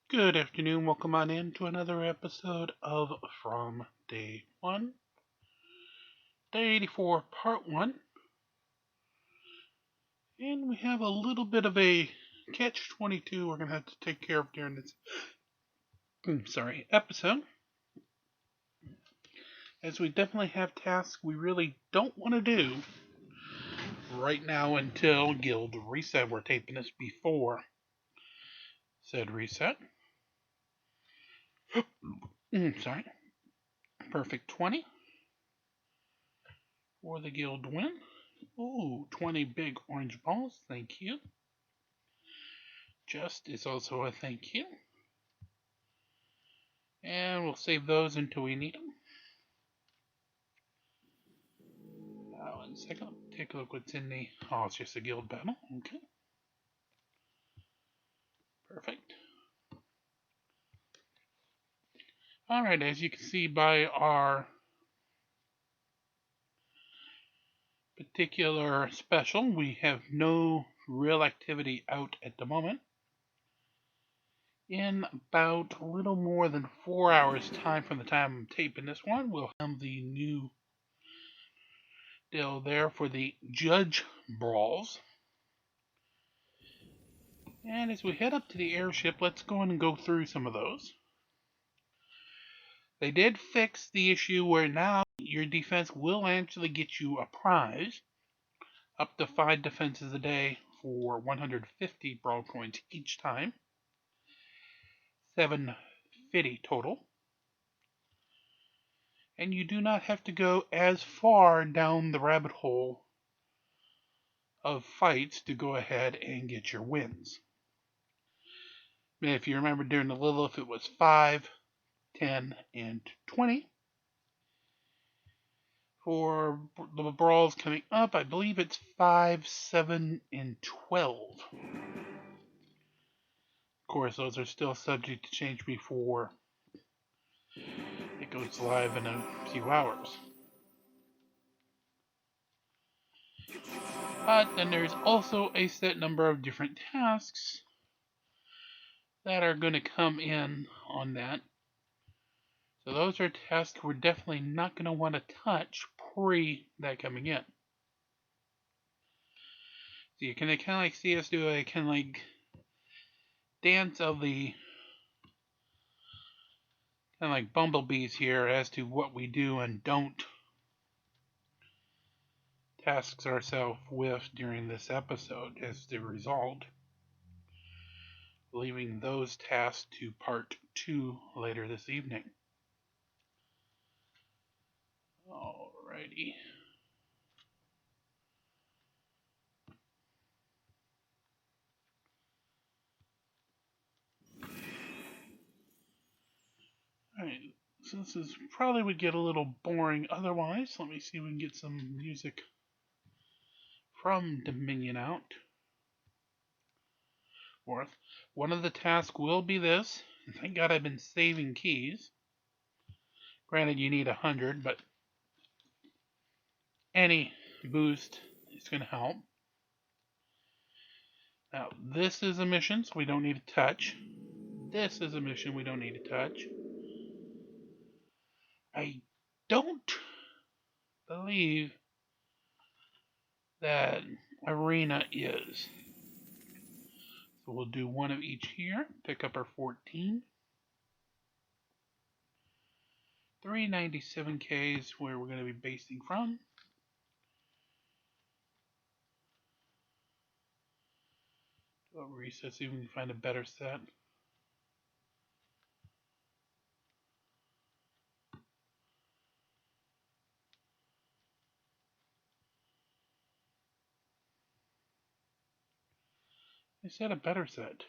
Good afternoon. Welcome on in to another episode of From Day 1, Day 84, Part 1. And we have a little bit of a catch-22 we're going to have to take care of during this episode. As we definitely have tasks we really don't want to do right now until Guild Reset. We're taping this before said reset. Perfect 20 for the Guild win. Ooh, 20 big orange balls. Thank you. Just is also a thank you. And we'll save those until we need them. 1 second. Take a look what's in the... Oh, it's just a guild battle. Okay. Perfect. Alright, as you can see by our particular special, we have no real activity out at the moment. In about a little more than 4 hours time from the time I'm taping this one, we'll have the new deal there for the Judge Brawls. And as we head up to the airship, let's go in and go through some of those. They did fix the issue where now your defense will actually get you a prize. Up to 5 defenses a day for 150 brawl coins each time. 750 total. And you do not have to go as far down the rabbit hole of fights to go ahead and get your wins. If you remember during the Lilith, it was 5, 10, and 20. For the brawls coming up, I believe it's 5, 7, and 12. Of course, those are still subject to change before it goes live in a few hours. But then there's also a set number of different tasks that are going to come in on that. So those are tasks we're definitely not going to want to touch pre that coming in. So you can kind of like see us do a kind of like dance of the kind of like bumblebees here as to what we do and don't tasks ourselves with during this episode as the result, leaving those tasks to part 2 later this evening. Alrighty. Alright, so this is probably would get a little boring otherwise. Let me see if we can get some music from Dominion out. Fourth, one of the tasks will be this. Thank God I've been saving keys. Granted, you need 100, but any boost is going to help. Now, this is a mission, so we don't need to touch. This is a mission we don't need to touch. I don't believe that arena is. So we'll do one of each here. Pick up our 14. 397K is where we're going to be basing from. So reset, see if we can find a better set. I said a better set.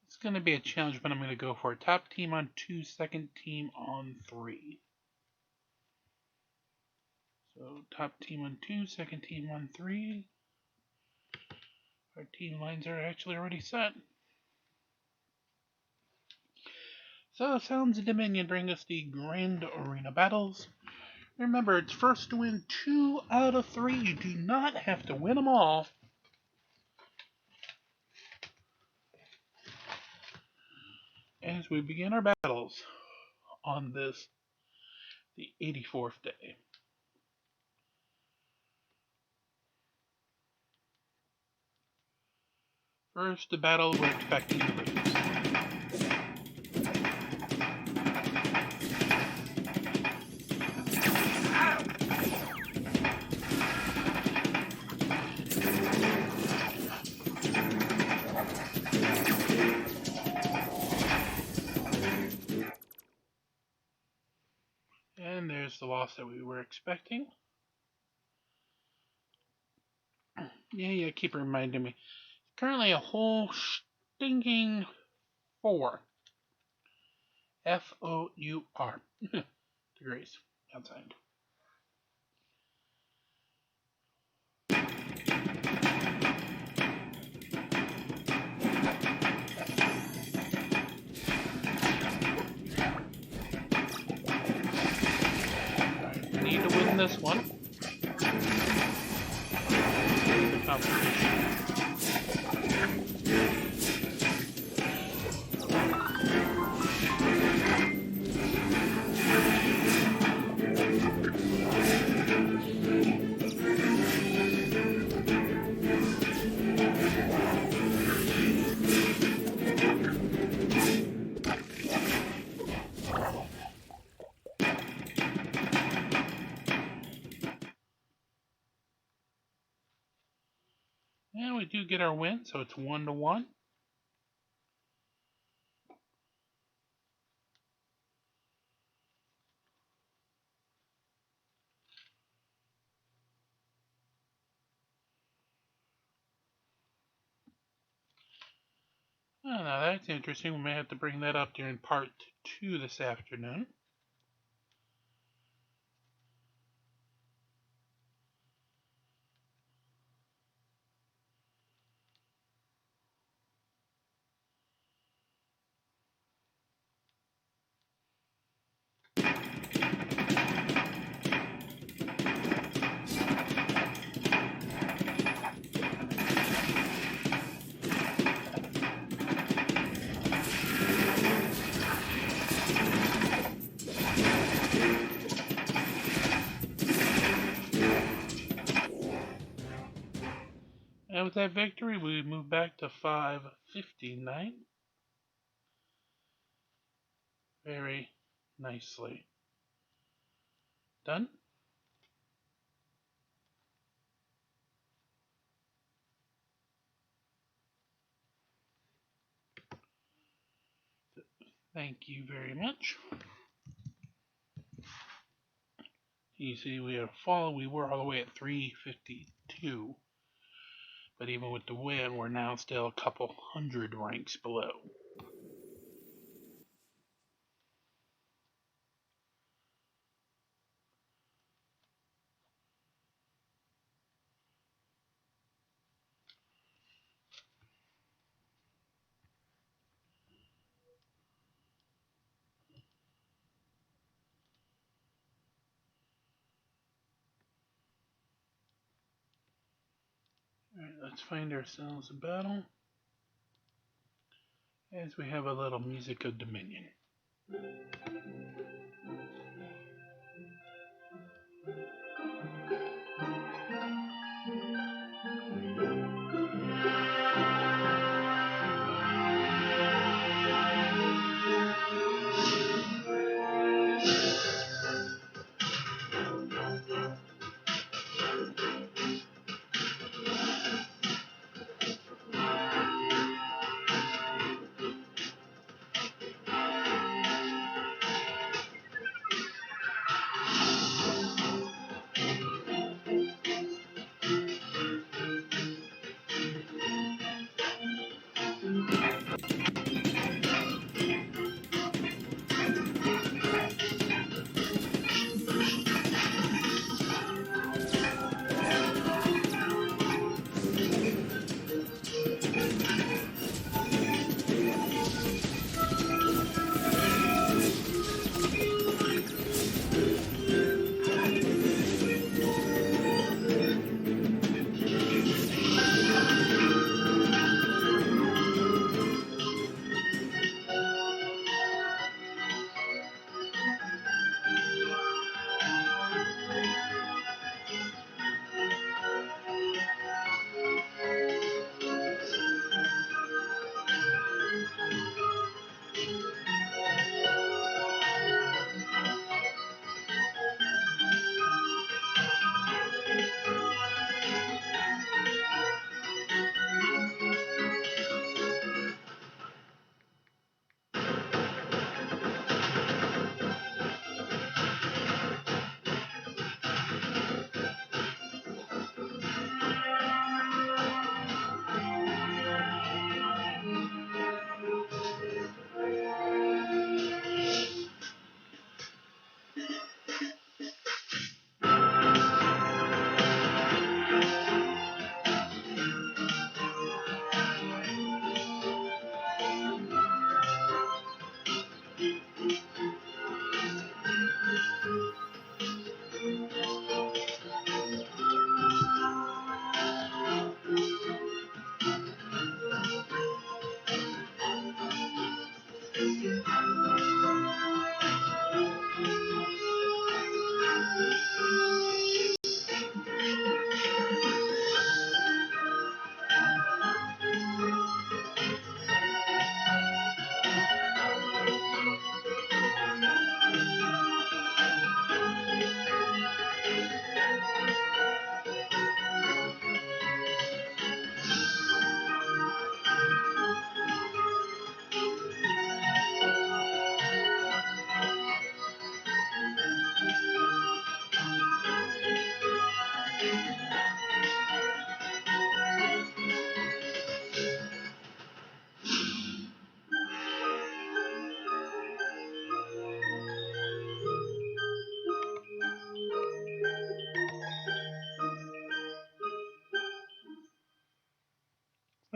It's going to be a challenge, but I'm going to go for it. Top team on 2, second team on 3. So top team on 2, second team on 3. Our team lines are actually already set. So, Sounds of Dominion bring us the Grand Arena Battles. Remember, it's first to win 2 out of 3. You do not have to win them all. As we begin our battles on this, the 84th day. First, the battle we're expecting to lose. And there's the loss that we were expecting. Yeah, keep reminding me. Currently a whole stinking 4. F-O-U-R. Degrees outside. Right, we need to win this one. The competition. And we do get our win, so it's 1-1. Oh, now that's interesting. We may have to bring that up during part 2 this afternoon. And with that victory, we move back to 559. Very nicely done. Thank you very much. You see, we were all the way at 352. But even with the win, we're now still a couple hundred ranks below. Alright, let's find ourselves a battle. As we have a little music of Dominion.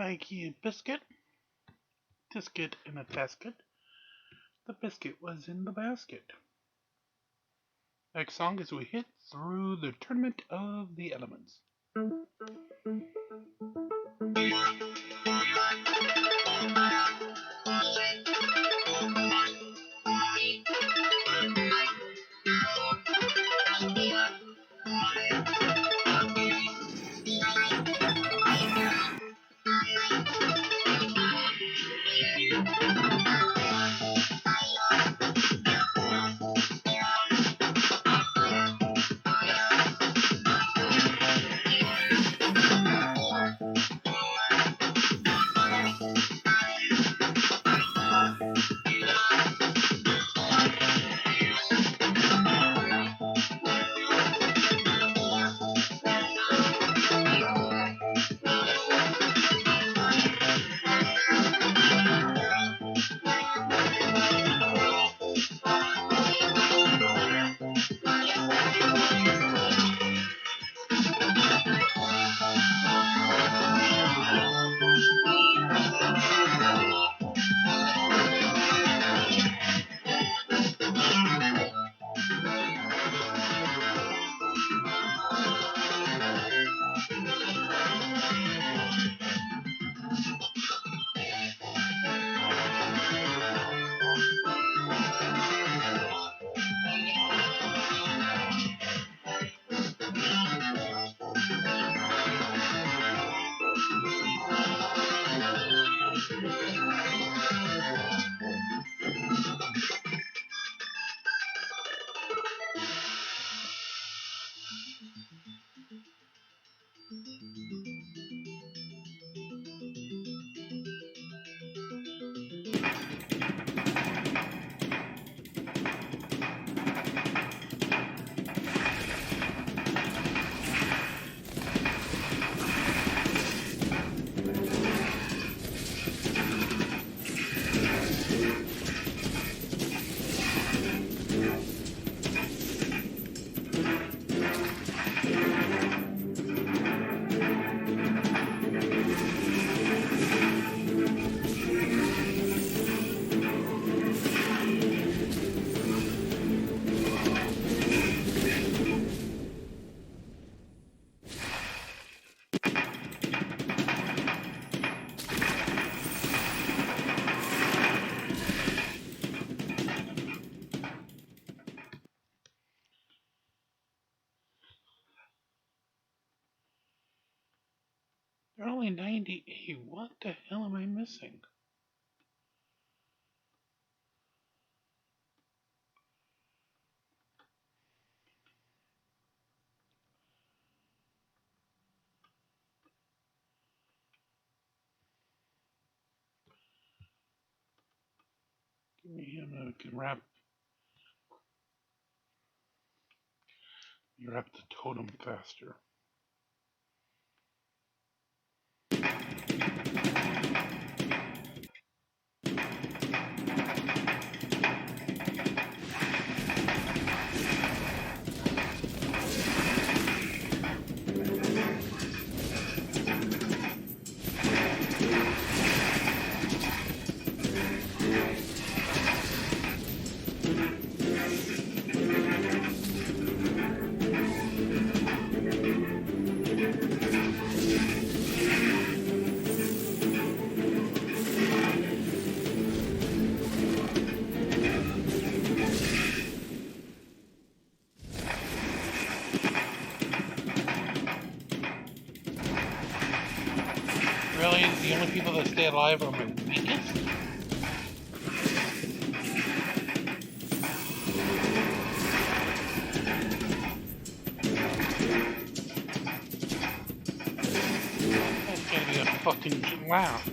like a biscuit, tisket in a tasket. The biscuit was in the basket. Next song as we hit through the tournament of the elements. They're only 98. What the hell am I missing? Give me him and I can wrap the totem faster. Really, the only people that stay alive are my weakest? That's gonna be a fucking laugh.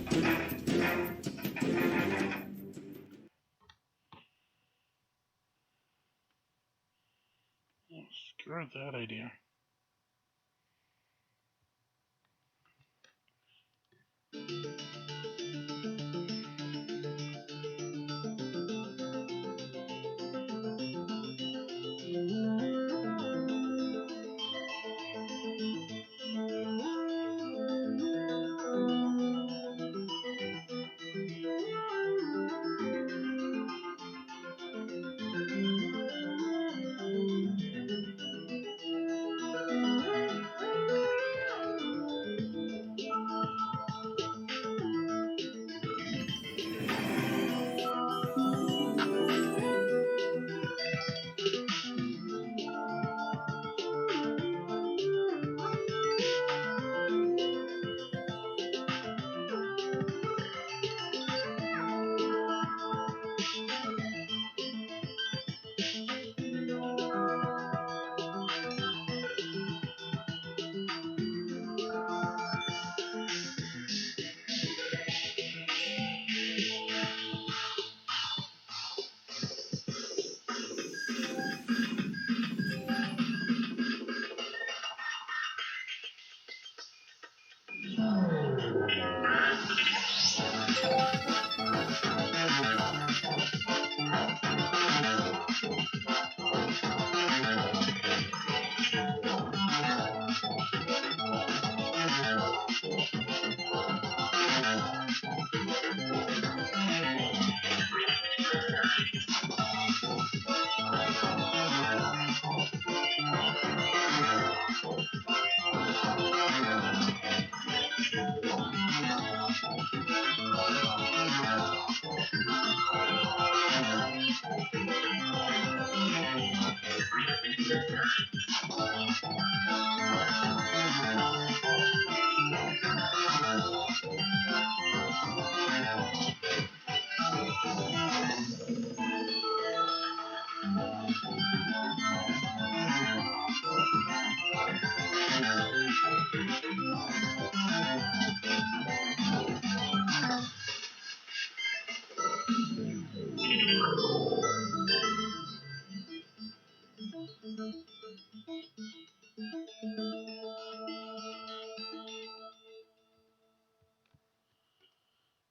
Oh, screw that idea.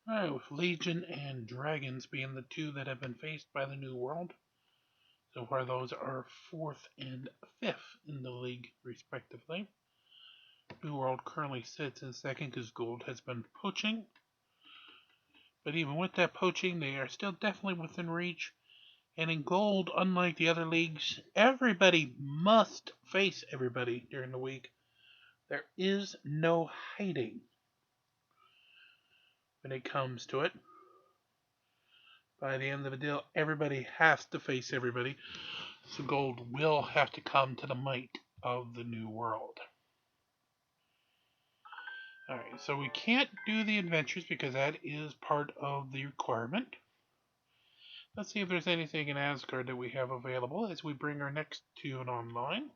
Alright, with Legion and Dragons being the two that have been faced by the New World. So far, those are 4th and 5th in the league, respectively. New World currently sits in 2nd because Gold has been poaching. But even with that poaching, they are still definitely within reach. And in Gold, unlike the other leagues, everybody must face everybody during the week. There is no hiding when it comes to it. By the end of the deal, everybody has to face everybody. So Gold will have to come to the might of the New World. Alright, so we can't do the adventures because that is part of the requirement. Let's see if there's anything in Asgard that we have available as we bring our next tune online.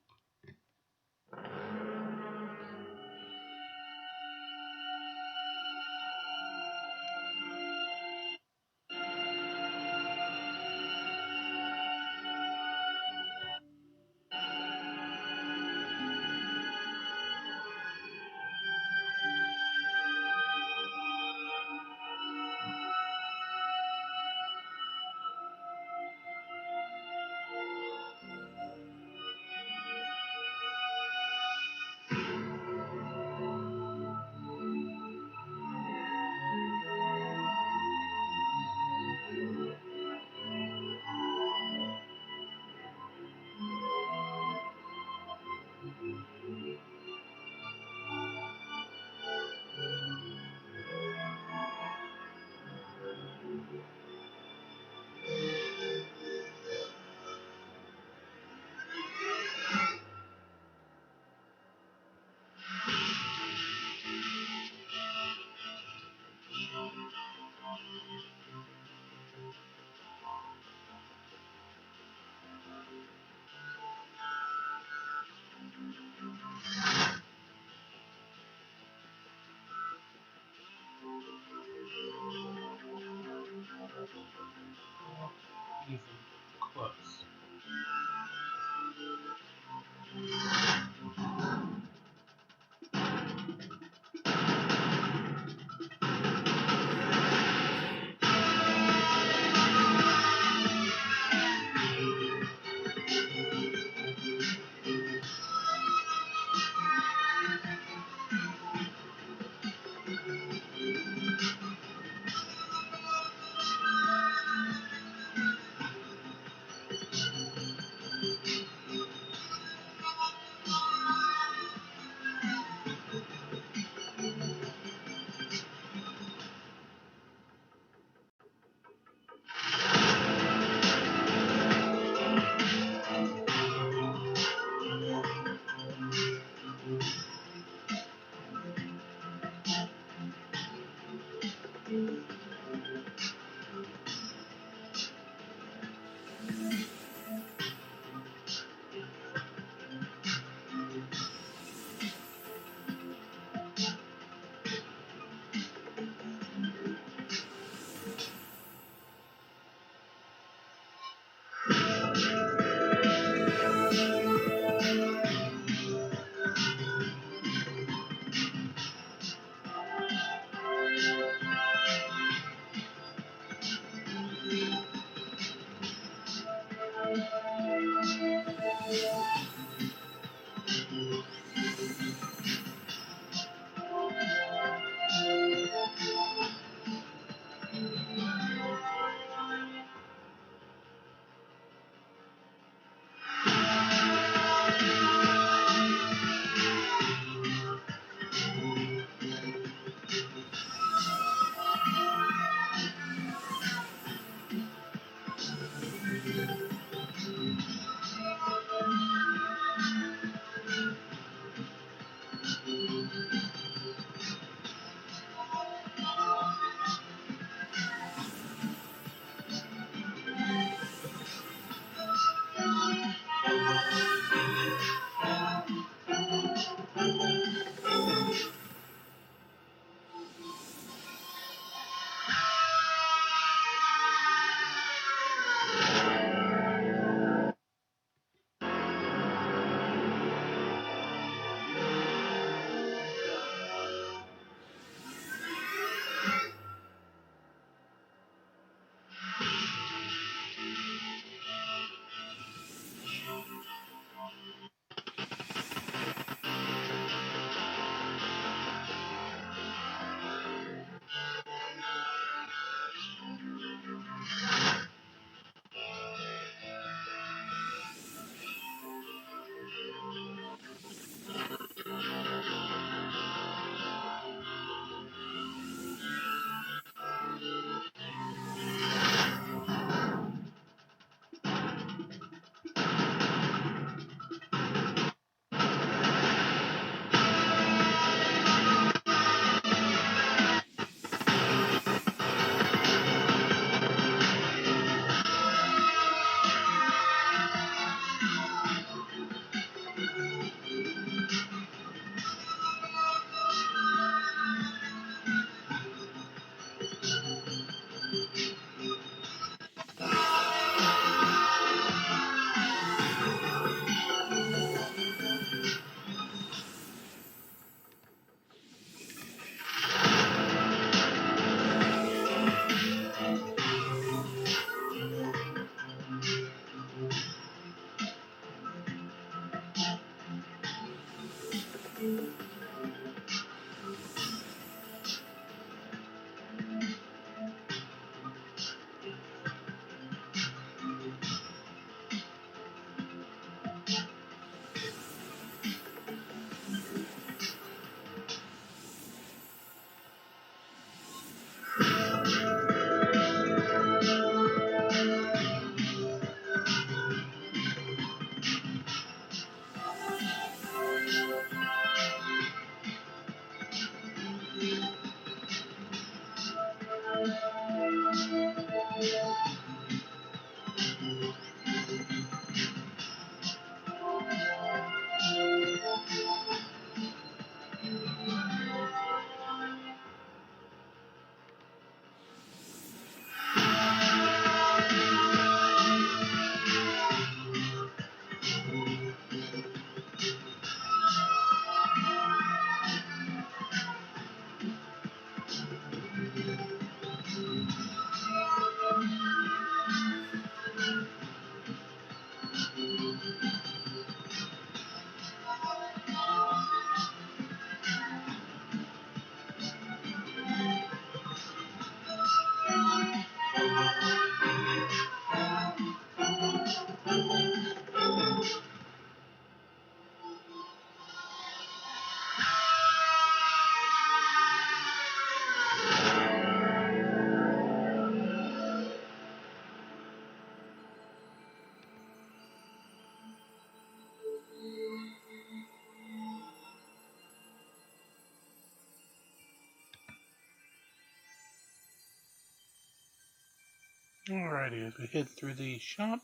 Alrighty, as we head through the shop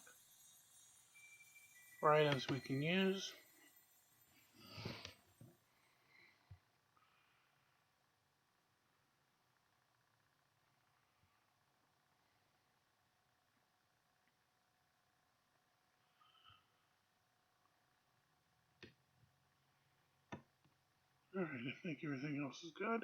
for items we can use. Alright, I think everything else is good.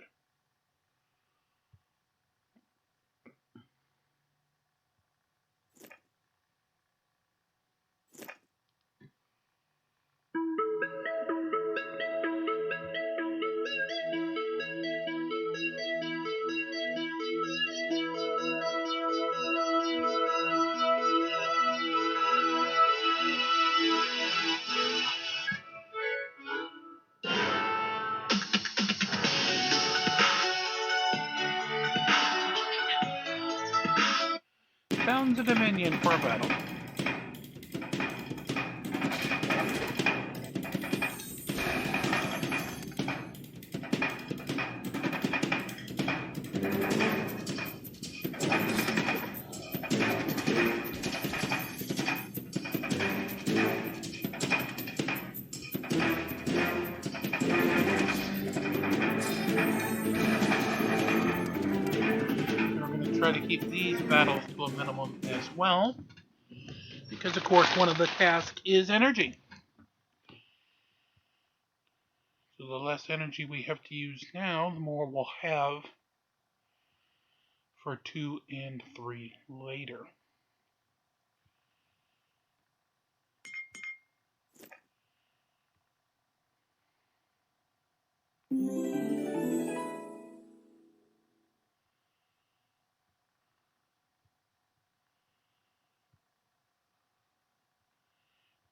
Found the Dominion for a battle. Try to keep these battles to a minimum as well, because of course one of the tasks is energy. So the less energy we have to use now, the more we'll have for 2 and 3 later.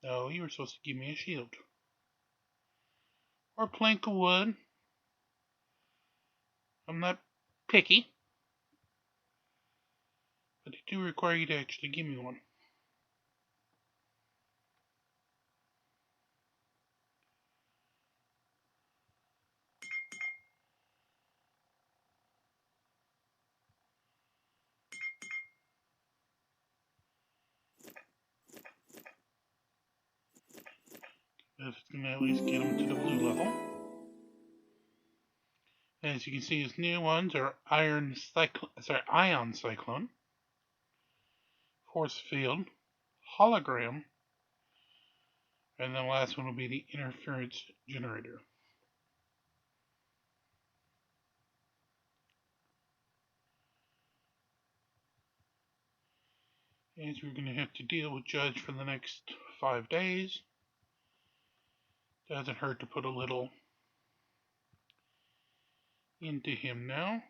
No, you were supposed to give me a shield. Or a plank of wood. I'm not picky, but I do require you to actually give me one. That's going to at least get them to the blue level. As you can see, his new ones are Ion Cyclone, Force Field, Hologram, and the last one will be the Interference Generator. As we're going to have to deal with Judge for the next 5 days. Doesn't hurt to put a little into him now.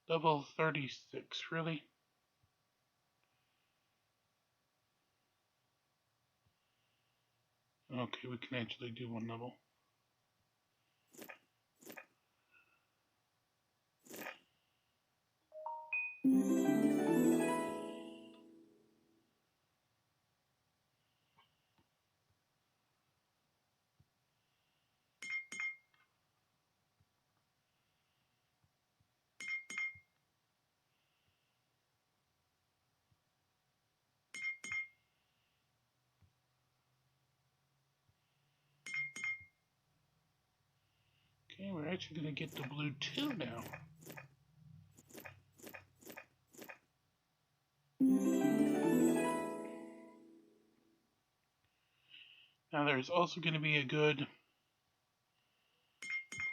Level 36, really? Okay, we can actually do one level. Okay, we're actually going to get the blue 2 now. Now there's also going to be a good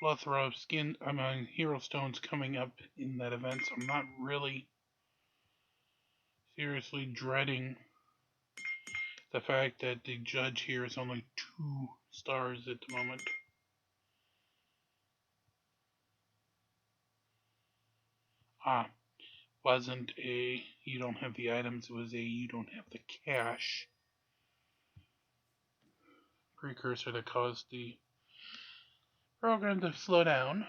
plethora of hero stones coming up in that event, so I'm not really seriously dreading the fact that the judge here is only 2 stars at the moment. Wasn't a you don't have the items, it was a you don't have the cash precursor that caused the program to slow down.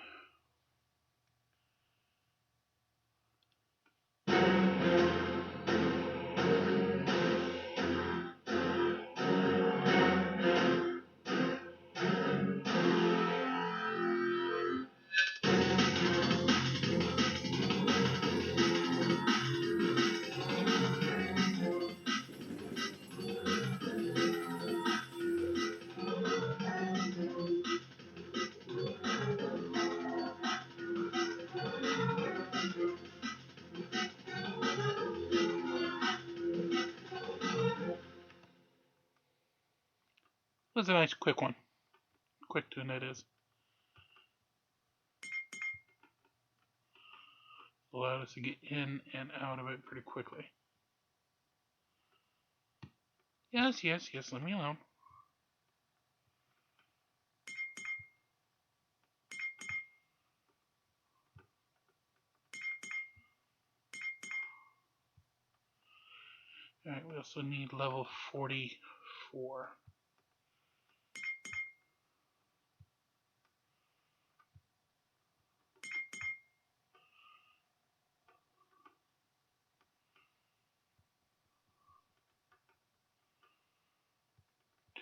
It was a nice quick one. Quick tune it is. Allowed us to get in and out of it pretty quickly. Yes, leave me alone. Alright, we also need level 44.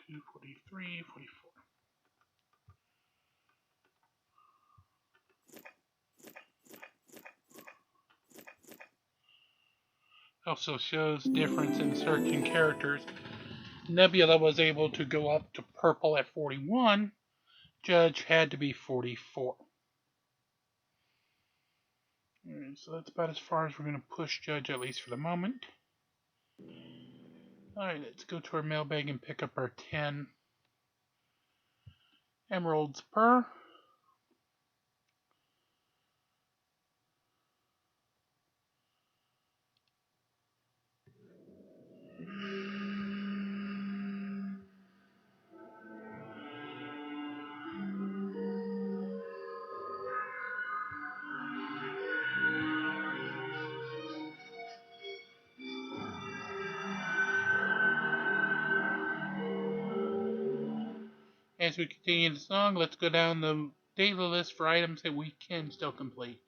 Two, 43, 44. Also shows difference in certain characters. Nebula was able to go up to purple at 41. Judge had to be 44. Alright, so that's about as far as we're going to push Judge, at least for the moment. Alright, let's go to our mailbag and pick up our 10 emeralds per. As we continue the song, let's go down the daily list for items that we can still complete.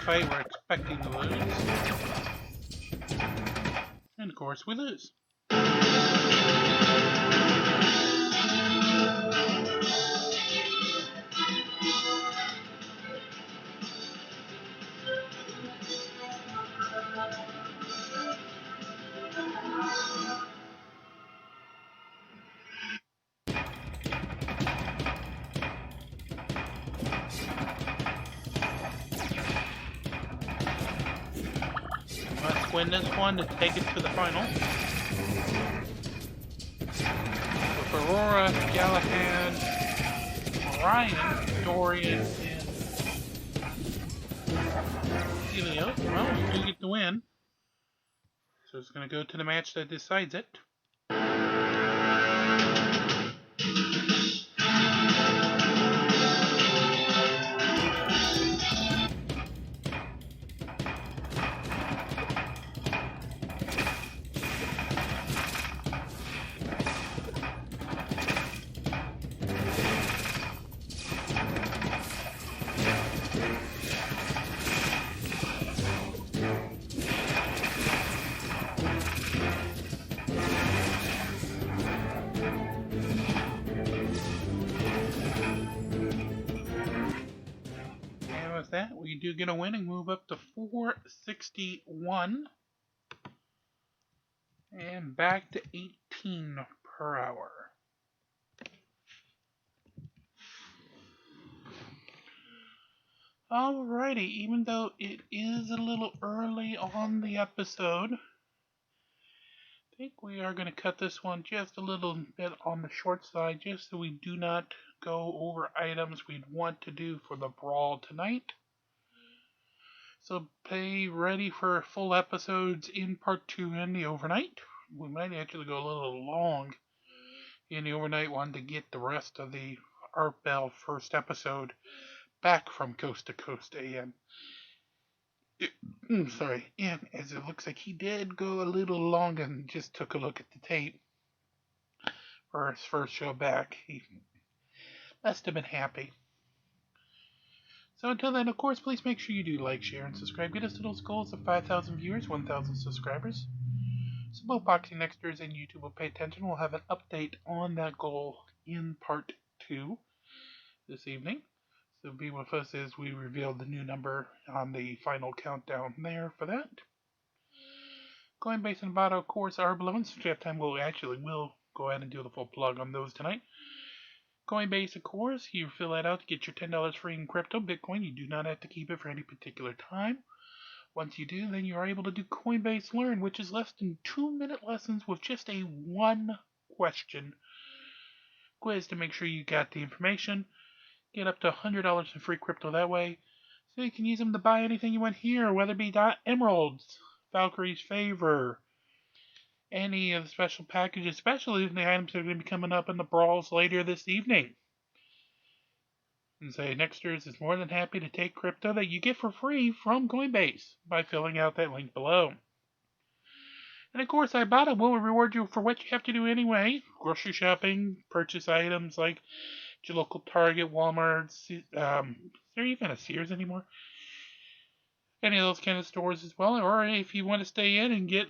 fight we're expecting to lose. And of course we lose. Must win this one to take it to the final. With Aurora, Galahad, Ryan, Dorian, and Helios. Well, he's going to get the win. So it's going to go to the match that decides it. That we do get a win and move up to 461 and back to 18 per hour. Alrighty, even though it is a little early on the episode, I think we are going to cut this one just a little bit on the short side, just so we do not go over items we'd want to do for the brawl tonight. So be ready for full episodes in part 2 in the overnight. We might actually go a little long in the overnight one to get the rest of the Art Bell first episode back from Coast to Coast AM. Sorry, and as it looks like he did go a little long and just took a look at the tape for his first show back. He must have been happy. So until then, of course, please make sure you do like, share, and subscribe. Get us to those goals of 5,000 viewers, 1,000 subscribers. So both Boxing Nexters and YouTube will pay attention. We'll have an update on that goal in part 2 this evening. So be with us as we reveal the new number on the final countdown there for that. CoinBase and Ibotta, of course, are below. So if you have time, we'll go ahead and do the full plug on those tonight. Coinbase, of course, you fill that out to get your $10 free in crypto, Bitcoin. You do not have to keep it for any particular time. Once you do, then you are able to do CoinBase Learn, which is less than 2-minute lessons with just a 1-question quiz to make sure you got the information. Get up to $100 in free crypto that way. So you can use them to buy anything you want here, whether it be emeralds, Valkyrie's Favor, any of the special packages, especially the items that are going to be coming up in the brawls later this evening. And say Nexters is more than happy to take crypto that you get for free from Coinbase by filling out that link below. And of course, Ibotta will reward you for what you have to do anyway. Grocery shopping, purchase items like your local Target, Walmart, is there even a Sears anymore? Any of those kind of stores as well. Or if you want to stay in and get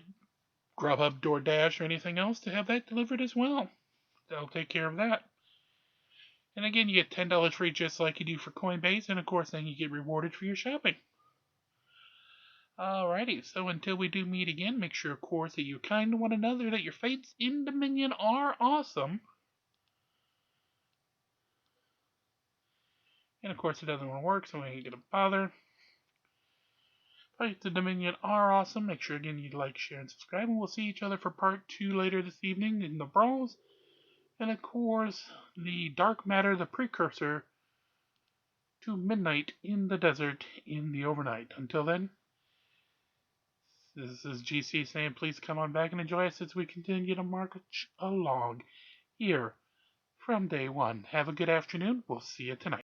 Grubhub, DoorDash, or anything else, to have that delivered as well. They'll take care of that. And again, you get $10 free just like you do for Coinbase, and of course then you get rewarded for your shopping. Alrighty, so until we do meet again, make sure, of course, that you're kind to one another, that your fates in Dominion are awesome. And of course it doesn't want to work, so we ain't gonna bother. Fights in Dominion are awesome. Make sure again you like, share, and subscribe, and we'll see each other for part 2 later this evening in the brawls. And of course, the Dark Matter, the precursor to Midnight in the Desert in the overnight. Until then, this is GC saying please come on back and enjoy us as we continue to march along here from day one. Have a good afternoon. We'll see you tonight.